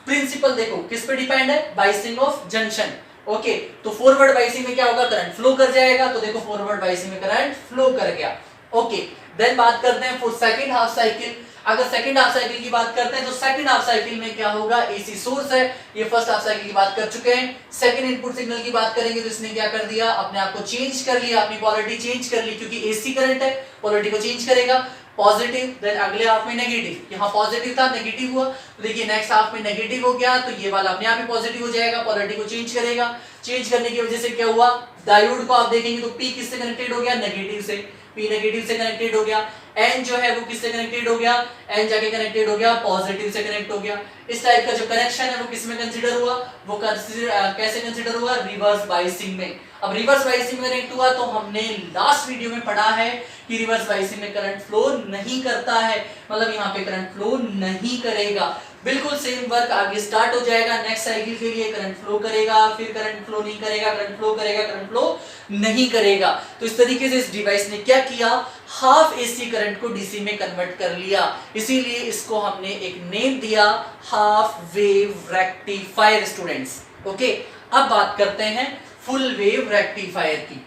प्रिंसिपल देखो किस पे डिपेंड है, बाइसिंग ऑफ जंक्शन। ओके, तो फॉरवर्ड बाइसिंग में क्या होगा, करंट फ्लो कर जाएगा, तो देखो फॉरवर्ड बाइसिंग में करंट फ्लो कर गया। ओके, देन बात करते हैं फॉर सेकंड हाफ साइकिल। अगर सेकंड हाफ साइकिल की बात करते हैं तो सेकंड हाफ साइकिल में क्या होगा, एसी सोर्स है, ये फर्स्ट हाफ साइकिल की बात कर चुके हैं। सेकंड इनपुट सिग्नल की बात करेंगे तो इसने क्या कर दिया, अपने आप को चेंज कर लिया, अपनी पोलैरिटी चेंज कर ली, क्योंकि एसी करंट है, पोलैरिटी को चेंज करेगा, पॉजिटिव, देन अगले हाफ में नेगेटिव, यहाँ पॉजिटिव था नेगेटिव हुआ, तो देखिए नेक्स्ट हाफ में नेगेटिव हो गया, तो ये वाला अपने आप ही पॉजिटिव हो जाएगा, पोलैरिटी को चेंज करेगा। चेंज करने की वजह से क्या हुआ, डायोड को आप देखेंगे तो पी किससे कनेक्टेड हो गया, नेगेटिव से, पी नेगेटिव से कनेक्टेड हो गया। एन जो है वो किससे कनेक्टेड हो गया, एन जाके कनेक्टेड हो गया पॉजिटिव से कनेक्ट हो गया। इस टाइप का जो कनेक्शन है वो किसमें कंसीडर हुआ, वो कैसे कंसीडर हुआ, रिवर्स बाइसिंग में। अब रिवर्स बाइसिंग में कनेक्ट हुआ तो हमने लास्ट वीडियो में पढ़ा है कि रिवर्स बाइसिंग में करंट फ्लो नहीं करता है, मतलब यहाँ पे करंट फ्लो नहीं करेगा। बिल्कुल सेम वर्क आगे स्टार्ट हो जाएगा, नेक्स्ट साइकिल के लिए करंट फ्लो करेगा, फिर करंट फ्लो नहीं करेगा, करंट फ्लो करेगा, करंट फ्लो नहीं करेगा। तो इस तरीके से इस डिवाइस ने क्या किया, हाफ एसी करंट को डीसी में कन्वर्ट कर लिया, इसीलिए इसको हमने एक नेम दिया half wave rectifier students. Okay, अब बात करते हैं फुल वेव रेक्टिफायर की।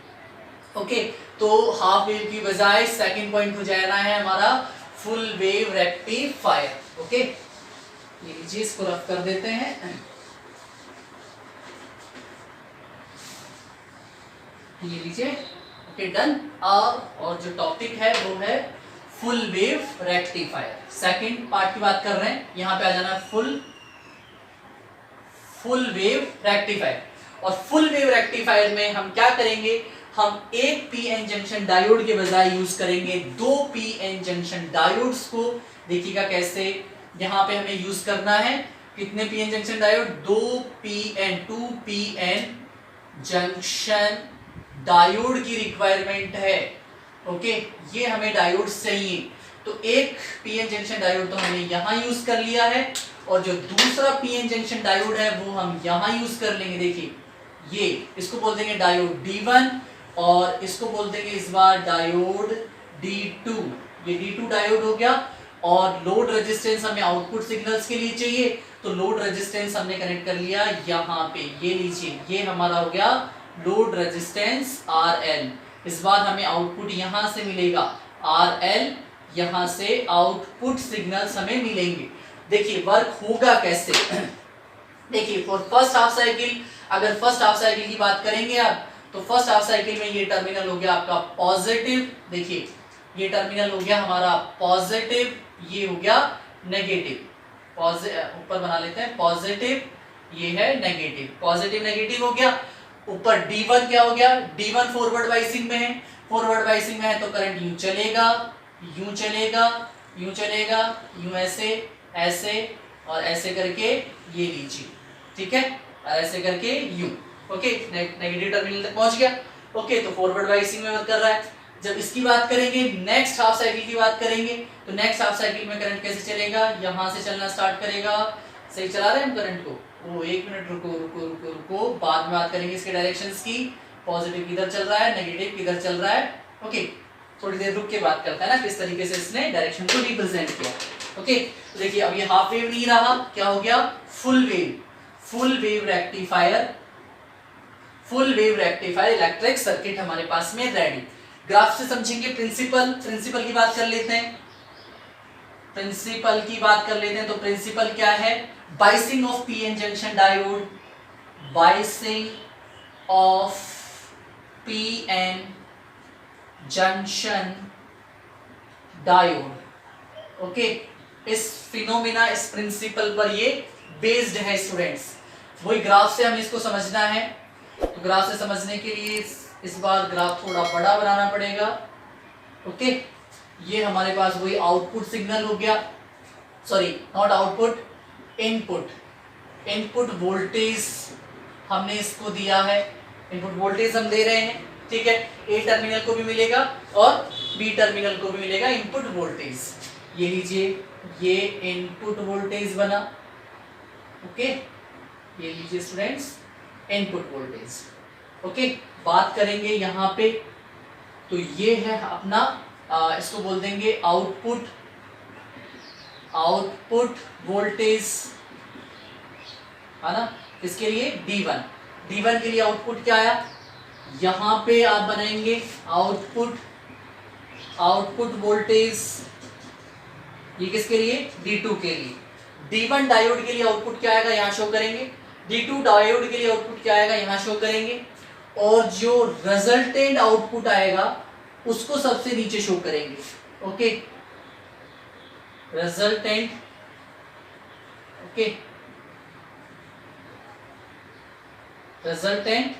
ओके, तो हाफ वेव की बजाय सेकंड पॉइंट हो जाना है हमारा फुल वेव रेक्टिफायर। ओके, ये लीजिए, इसको रफ कर देते हैं, ये लीजिए। Okay, done. और जो टॉपिक है वो है full wave rectifier. Second part की बात कर रहे हैं, यहां पे आ जाना फुल वेव रेक्टिफायर। और फुल वेव रेक्टिफायर में हम क्या करेंगे, हम एक पीएन जंक्शन डायोड के बजाय यूज करेंगे दो पीएन जंक्शन डायोड्स को। देखिएगा कैसे, यहां पे हमें यूज करना है कितने पीएन जंक्शन डायोड, दो पीएन जंक्शन डायोड की रिक्वायरमेंट है। ओके, ये हमें डायोड चाहिए, तो एक पीएन जंक्शन डायोड तो हमने यहां यूज कर लिया है, और जो दूसरा पीएन जंक्शन डायोड है वो हम यहां यूज कर लेंगे। देखिए, ये इसको बोल देंगे डायोड D1 और इसको बोल देंगे इस बार डायोड D2। ये D2 डायोड हो गया। और लोड रेजिस्टेंस हमें आउटपुट सिग्नल्स के लिए चाहिए, तो लोड रेजिस्टेंस हमने कनेक्ट कर लिया यहाँ पे, ये लीजिए, ये हमारा हो गया लोड रेजिस्टेंस RL। इस बार हमें आउटपुट यहां से मिलेगा RL, यहां से आउटपुट सिग्नल्स हमें मिलेंगे। देखिए वर्क होगा कैसे, देखिए फॉर फर्स्ट हाफ साइकिल, अगर फर्स्ट हाफ साइकिल की बात करेंगे आप, तो फर्स्ट हाफ साइकिल में ये टर्मिनल हो गया आपका पॉजिटिव, देखिए ये टर्मिनल हो गया हमारा पॉजिटिव, ये हो गया नेगेटिव, ऊपर बना लेते हैं पॉजिटिव, ये है नेगेटिव, पॉजिटिव नेगेटिव हो गया। ऊपर D1 क्या हो गया, D1 फॉरवर्ड बाइसिंग में है, फॉरवर्ड बाइसिंग में है तो करंट यूं चलेगा, यूं चलेगा, यूं चलेगा, यूं ऐसे ऐसे और ऐसे करके ये लीजिए, ठीक है, और ऐसे करके यूं। ओके, नेगेटिव टर्मिनल तक पहुंच गया। ओके, तो फॉरवर्ड बाइसिंग में वर्क कर रहा है। जब इसकी बात करेंगे, नेक्स्ट हाफ साइकिल की बात करेंगे, तो नेक्स्ट हाफ साइकिल में करंट कैसे चलेगा, यहां से चलना स्टार्ट करेगा। सही चला रहे हैं हम करंट को, वो एक मिनट रुको रुको रुको रुको, बाद में बात करेंगे इसके डायरेक्शंस की, पॉजिटिव किधर चल रहा है, नेगेटिव किधर चल रहा है। ओके, थोड़ी देर रुक के बात करते हैं ना किस तरीके से इसने डायरेक्शन को रिप्रेजेंट किया। ओके, तो देखिए अब ये हाफ वेव नहीं रहा, क्या हो गया, full wave, full wave rectifier, full wave rectifier electric circuit हमारे पास में रेडी। ग्राफ से समझेंगे प्रिंसिपल, प्रिंसिपल की बात कर लेते हैं, प्रिंसिपल की बात कर लेते हैं। तो प्रिंसिपल क्या है, biasing of PN junction diode, biasing of PN junction diode. Okay, इस फिनोमिना, इस प्रिंसिपल पर ये बेस्ड है स्टूडेंट्स। वही ग्राफ से हमें इसको समझना है, तो ग्राफ से समझने के लिए इस बार ग्राफ थोड़ा बड़ा बनाना पड़ेगा। ओके, ये हमारे पास वही आउटपुट सिग्नल हो गया, sorry not output, input, input voltage हमने इसको दिया है, इनपुट वोल्टेज हम दे रहे हैं, ठीक है, ए टर्मिनल को भी मिलेगा और बी टर्मिनल को भी मिलेगा इनपुट वोल्टेज। ये लीजिए, ये इनपुट वोल्टेज बना। ओके, ये लीजिए स्टूडेंट्स इनपुट वोल्टेज। ओके, बात करेंगे यहाँ पे, तो ये है अपना इसको बोल देंगे आउटपुट, आउटपुट वोल्टेज, है ना। इसके लिए D1, D1 के लिए आउटपुट क्या आया, यहां पे आप बनाएंगे आउटपुट वोल्टेज, ये किसके लिए, D2 के लिए। D1 डायोड के लिए आउटपुट क्या आएगा, यहां शो करेंगे। D2 डायोड के लिए आउटपुट क्या आएगा, यहां शो करेंगे। और जो रिजल्टेंट आउटपुट आएगा उसको सबसे नीचे शो करेंगे। Okay, resultant, okay, resultant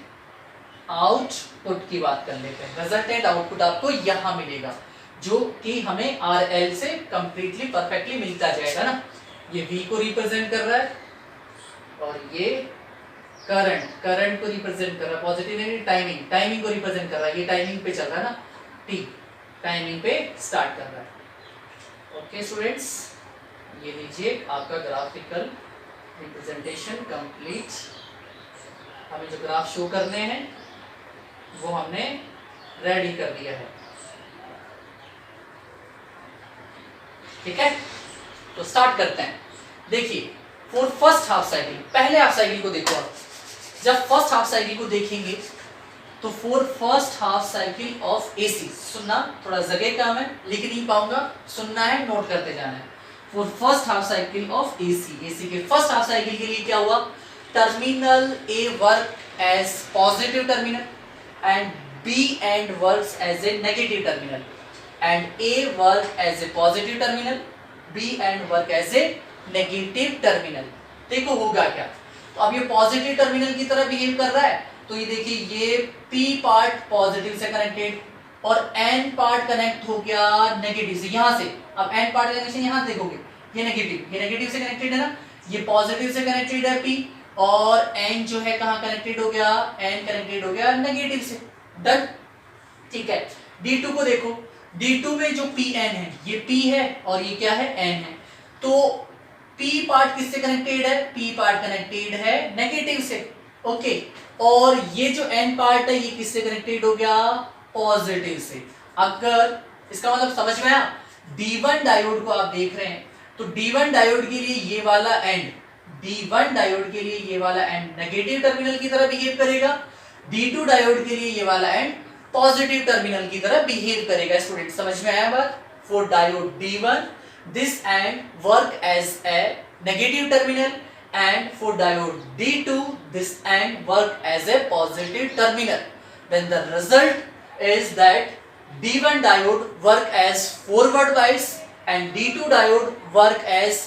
output की बात कर लेते हैं। रिजल्टेंट आउटपुट आपको यहां मिलेगा, जो कि हमें RL से कंप्लीटली परफेक्टली मिलता जाएगा ना। ये V को रिप्रेजेंट कर रहा है और ये करंट को रिप्रेजेंट कर रहा है, पॉजिटिव नहीं, टाइमिंग को रिप्रेजेंट कर रहा है। ये टाइमिंग पे चल रहा है ना, T टाइमिंग पे स्टार्ट कर रहा है। ओके स्टूडेंट्स, ये लीजिए आपका ग्राफिकल रिप्रेजेंटेशन कंप्लीट। हमें जो ग्राफ शो करने हैं वो हमने रेडी कर दिया है। ठीक है, तो स्टार्ट करते हैं। देखिए फॉर फर्स्ट हाफ साइकिल, पहले हाफ साइकिल को देखो आप। जब फर्स्ट हाफ साइकिल को देखेंगे तो for first half cycle of AC, सुनना, थोड़ा जगह कम है लिख नहीं पाऊंगा, सुनना है, नोट करते जाना है। For first half cycle of AC के फर्स्ट हाफ साइकिल के लिए क्या हुआ, terminal A work as positive terminal and B end works as a negative terminal, and A work as a positive terminal, B end work as a negative terminal. देखो होगा क्या, तो अब ये पॉजिटिव टर्मिनल की तरह बिहेव कर रहा है, तो ये देखिए ये P पार्ट पॉजिटिव से कनेक्टेड और N पार्ट कनेक्ट हो गया नेगेटिव से, यहां से। अब N पार्ट कनेक्शन यहां देखोगे, ये नेगेटिव से कनेक्टेड है ना, ये पॉजिटिव से कनेक्टेड है P, और N जो है कहां कनेक्टेड हो गया, N कनेक्टेड हो गया नेगेटिव से। डन, ठीक है। D2 को देखो, D2 में जो Pn है, ये P है और ये क्या है, N है। तो P पार्ट किससे कनेक्टेड है, P पार्ट कनेक्टेड है नेगेटिव से, ओके। और ये जो N पार्ट है ये किससे कनेक्टेड हो गया, पॉजिटिव से। अगर इसका मतलब समझ में आया, D1 डायोड को आप देख रहे हैं, तो D1 डायोड के लिए ये वाला एंड, D1 डायोड के लिए ये वाला एंड नेगेटिव टर्मिनल की तरह बिहेव करेगा, D2 डायोड के लिए ये वाला एंड पॉजिटिव टर्मिनल की तरह बिहेव करेगा। स्टूडेंट समझ में आया बात। For diode D1 this end work as a negative terminal, and for diode D2 this end work as a positive terminal. Then the result is that D1 diode work as forward biased and D2 diode work as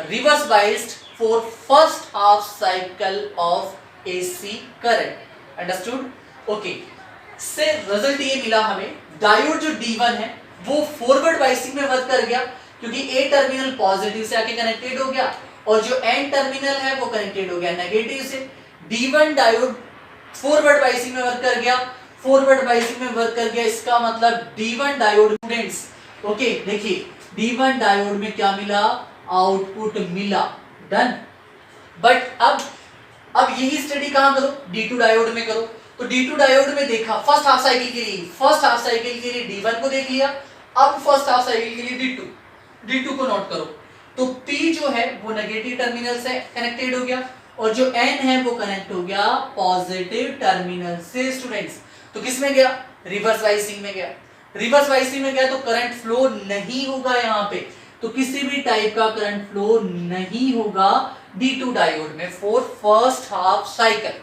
reverse biased for first half cycle of AC current. Understood? Okay. से result ये मिला हमें, diode जो D1 है वो forward biasing में work कर गया, क्योंकि ए टर्मिनल पॉजिटिव से आके कनेक्टेड हो गया और जो एन टर्मिनल है वो कनेक्टेड हो गया नेगेटिव से। D1 डायोड फॉरवर्ड बाइसिंग में वर्क कर गया, फॉरवर्ड बाइसिंग में वर्क कर गया, इसका मतलब D1 डायोड स्टूडेंट्स, ओके देखिए D1 डायोड में क्या मिला, आउटपुट मिला। डन। बट अब यही स्टडी कहां करो, D2 डायोड में करो। तो D2 डायोड में देखा फर्स्ट हाफ साइकिल के लिए D1 को देख लिया, अब फर्स्ट हाफ साइकिल के लिए D2 को नोट करो। तो P जो है वो नेगेटिव टर्मिनल से कनेक्टेड हो गया और जो N है वो कनेक्ट हो गया पॉजिटिव टर्मिनल से। स्टूडेंट्स तो किस में गया, रिवर्स बाइसिंग में गया। रिवर्स बाइसिंग में गया तो करंट फ्लो नहीं होगा यहाँ पे, तो किसी भी टाइप का करंट फ्लो नहीं होगा D2 डायोड में फॉर फर्स्ट हाफ साइकिल।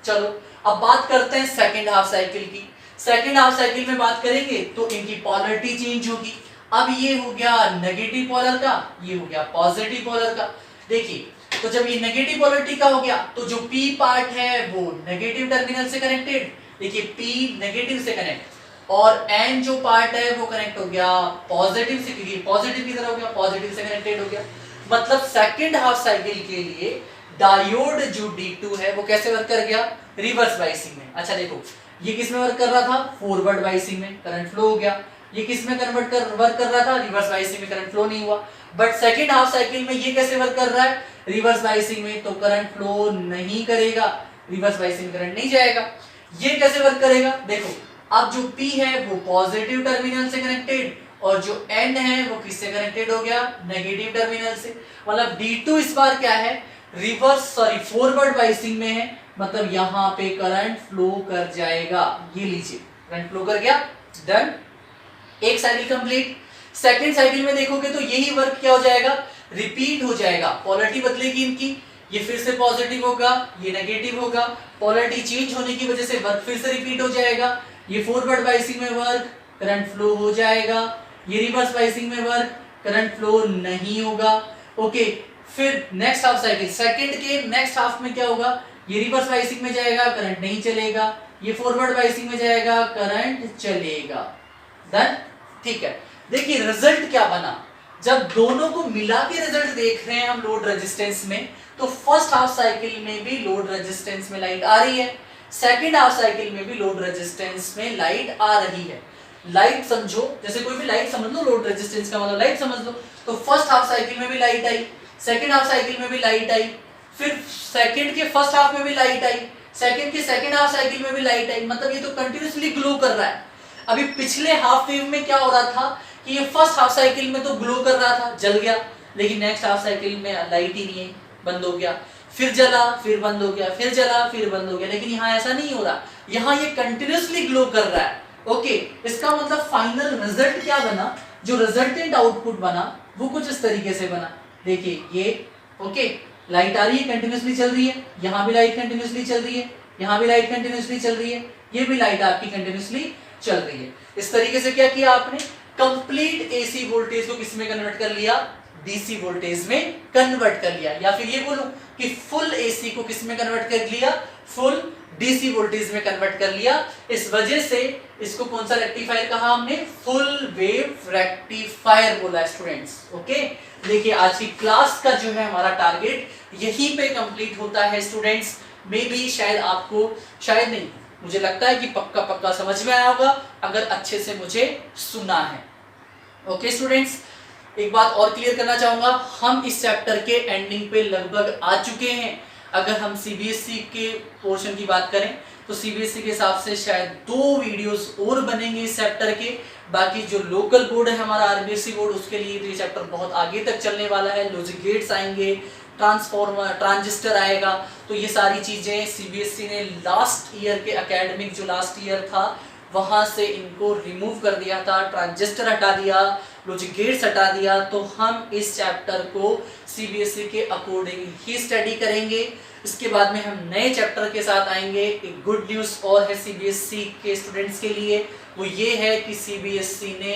चलो अब बात करते हैं सेकेंड हाफ साइकिल की। सेकेंड हाफ साइकिल में बात करेंगे तो इनकी पोलरिटी चेंज होगी। अब ये हो गया नेगेटिव पोलर का, ये हो गया पॉजिटिव पोलर का। देखिए तो जब ये नेगेटिव पोलरिटी का हो गया तो जो P पार्ट है वो नेगेटिव टर्मिनल से कनेक्टेड, देखिए P नेगेटिव से कनेक्ट, और N जो पार्ट है वो कनेक्ट हो गया पॉजिटिव से, क्योंकि पॉजिटिव की तरह हो गया, पॉजिटिव से कनेक्टेड हो गया। मतलब सेकेंड हाफ साइकिल के लिए डायोड जो D2 है वो कैसे वर्क कर गया, रिवर्स बाइसिंग में। अच्छा देखो ये किस में वर्क कर रहा था, फॉरवर्ड बाइसिंग में, करंट फ्लो हो गया। ये किस में वर्क कर रहा था, रिवर्स बाइसिंग में, करंट फ्लो नहीं हुआ। बट सेकंड हाफ साइकिल में ये कैसे वर्क कर रहा है, रिवर्स बाइसिंग में, तो करंट फ्लो नहीं करेगा, रिवर्स बाइसिंग में करंट नहीं जाएगा। ये कैसे वर्क करेगा, देखो अब जो P है वो पॉजिटिव टर्मिनल से कनेक्टेड और जो N है वो किससे कनेक्टेड हो गया, नेगेटिव टर्मिनल से। मतलब D2 इस बार क्या है, फॉरवर्ड बाइसिंग में है, मतलब यहां पे करंट फ्लो कर जाएगा। ये लीजिए करंट फ्लो कर गया, डन, एक साइकिल कंप्लीट। सेकंड साइकिल में देखोगे तो यही वर्क क्या हो जाएगा, रिपीट हो जाएगा, पोलैरिटी बदलेगी इनकी, ये फिर से पॉजिटिव होगा, ये नेगेटिव होगा, पोलैरिटी चेंज होने की वजह से वर्क फिर से रिपीट हो जाएगा। ये फॉरवर्ड बाइसिंग में वर्क, करंट फ्लो हो जाएगा, ये रिवर्स बाइसिंग में वर्क, करंट फ्लो नहीं होगा। ओके, फिर नेक्स्ट हाफ साइकिल, सेकंड के नेक्स्ट हाफ में क्या होगा, ये रिवर्स बाइसिंग में जाएगा, करंट नहीं चलेगा, ये फॉरवर्ड बाइसिंग में जाएगा, करंट चलेगा। डन, ठीक है। देखिए रिजल्ट क्या बना, जब दोनों को मिला के रिजल्ट देख रहे हैं हम लोड रेजिस्टेंस में, तो फर्स्ट हाफ साइकिल में भी लोड रेजिस्टेंस में लाइट आ रही है, सेकंड हाफ साइकिल में भी लोड रेजिस्टेंस में लाइट आ रही है। लाइट समझो, जैसे कोई भी लाइट समझ लो, लोड रेजिस्टेंस का मतलब लाइट समझ लो, तो फर्स्ट हाफ साइकिल में भी लाइट आई, सेकंड हाफ साइकिल में भी लाइट आई, फिर सेकंड के फर्स्ट हाफ में भी लाइट आई, सेकंड के सेकंड हाफ साइकिल में भी लाइट आई, मतलब ये तो कंटिन्यूअसली ग्लो कर रहा है। अभी पिछले हाफ वेव में क्या हो रहा था कि ये फर्स्ट हाफ साइकिल में तो ग्लो कर रहा था, जल गया, लेकिन नेक्स्ट हाफ साइकिल में लाइट ही नहीं है, बंद हो गया, फिर जला, फिर बंद हो गया, फिर जला, फिर बंद हो गया। लेकिन यहाँ ऐसा नहीं हो रहा, यहाँ ये कंटिन्यूअसली ग्लो कर रहा है। ओके, इसका मतलब फाइनल रिजल्ट क्या बना, जो रिजल्टेंट आउटपुट बना वो कुछ इस तरीके से बना। देखिए ये ओके, लाइट आ रही है, कंटिन्यूअसली चल रही है, यहाँ भी लाइट कंटिन्यूअसली चल रही है, यहाँ भी लाइट कंटिन्यूअसली चल रही है, ये भी लाइट आपकी कंटिन्यूअसली चल रही है। इस तरीके से क्या किया आपने, कंप्लीट एसी वोल्टेज को किस में कन्वर्ट कर लिया, डीसी वोल्टेज में कन्वर्ट कर लिया, या फिर ये बोलूं कि फुल एसी को किस में कन्वर्ट कर लिया, फुल डीसी वोल्टेज में कन्वर्ट कर लिया। इस वजह से इसको कौन सा रेक्टिफायर कहा हमने, फुल वेव रेक्टिफायर बोला स्टूडेंट्स। ओके, देखिए आज की क्लास का जो है हमारा टारगेट यहीं पे कंप्लीट होता है स्टूडेंट्स। मे बी शायद आपको, शायद नहीं, मुझे लगता है कि पक्का पक्का समझ में आया होगा अगर अच्छे से मुझे सुना है। ओके स्टूडेंट्स, एक बात और क्लियर करना चाहूंगा, हम इस चैप्टर के एंडिंग पे लगभग आ चुके हैं। अगर हम सीबीएसई के पोर्शन की बात करें तो सीबीएसई के हिसाब से शायद 2 वीडियोस और बनेंगे इस चैप्टर के। बाकी जो लोकल बोर्ड है हमारा आरबीएसई बोर्ड, उसके लिए तो ये चैप्टर बहुत आगे तक चलने वाला है। लॉजिक गेट्स आएंगे, ट्रांसफॉर्मर, ट्रांजिस्टर आएगा, तो ये सारी चीजें सीबीएसई ने लास्ट ईयर के एकेडमिक जो लास्ट ईयर था वहां से इनको रिमूव कर दिया था, ट्रांजिस्टर हटा दिया, लॉजिक गेट्स हटा दिया। तो हम इस चैप्टर को सीबीएसई के अकॉर्डिंग ही स्टडी करेंगे। इसके बाद में हम नए चैप्टर के साथ आएंगे। एक गुड न्यूज़ और है सीबीएसई के स्टूडेंट्स के लिए, वो ये है कि सीबीएसई ने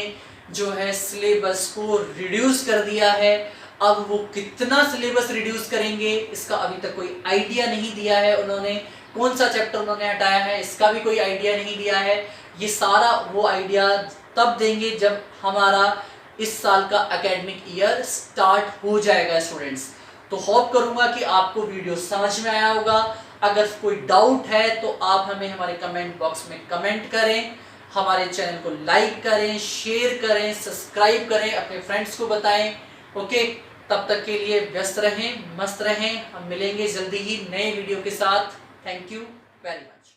जो है सिलेबस को रिड्यूस कर दिया है। अब वो कितना सिलेबस रिड्यूस करेंगे इसका अभी तक कोई आइडिया नहीं दिया है उन्होंने, कौन सा चैप्टर उन्होंने हटाया है इसका भी कोई आइडिया नहीं दिया है। ये सारा वो आइडिया तब देंगे जब हमारा इस साल का एकेडमिक ईयर स्टार्ट हो जाएगा स्टूडेंट्स। तो होप करूंगा कि आपको वीडियो समझ में आया होगा। अगर कोई डाउट है तो आप हमें हमारे कमेंट बॉक्स में कमेंट करें, हमारे चैनल को लाइक करें, शेयर करें, सब्सक्राइब करें, अपने फ्रेंड्स को बताएं। ओके, तब तक के लिए व्यस्त रहें, मस्त रहें। हम मिलेंगे जल्दी ही नए वीडियो के साथ। Thank you very much.